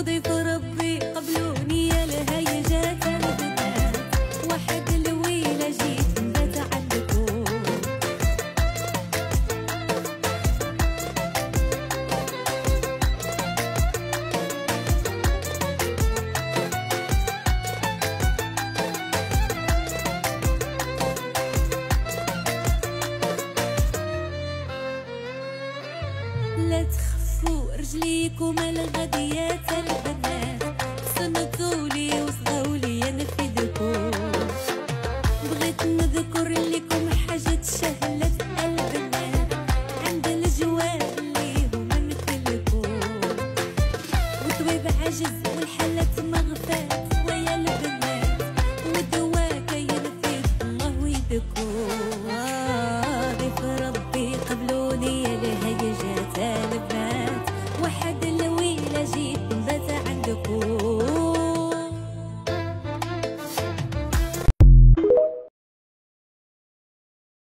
ضيف ربي قبلوني يا الهيجات البنات، واحد الويلة جيت نبات عندكم. لا تخفوا رجليكم الغديات البنات، صنتولي وصغولي نفيدكم. بغيت نذكر لكم حاجة شهلت البنات عند الجوال اللي هما مثلكم، وطويب عجز والحالات مغفات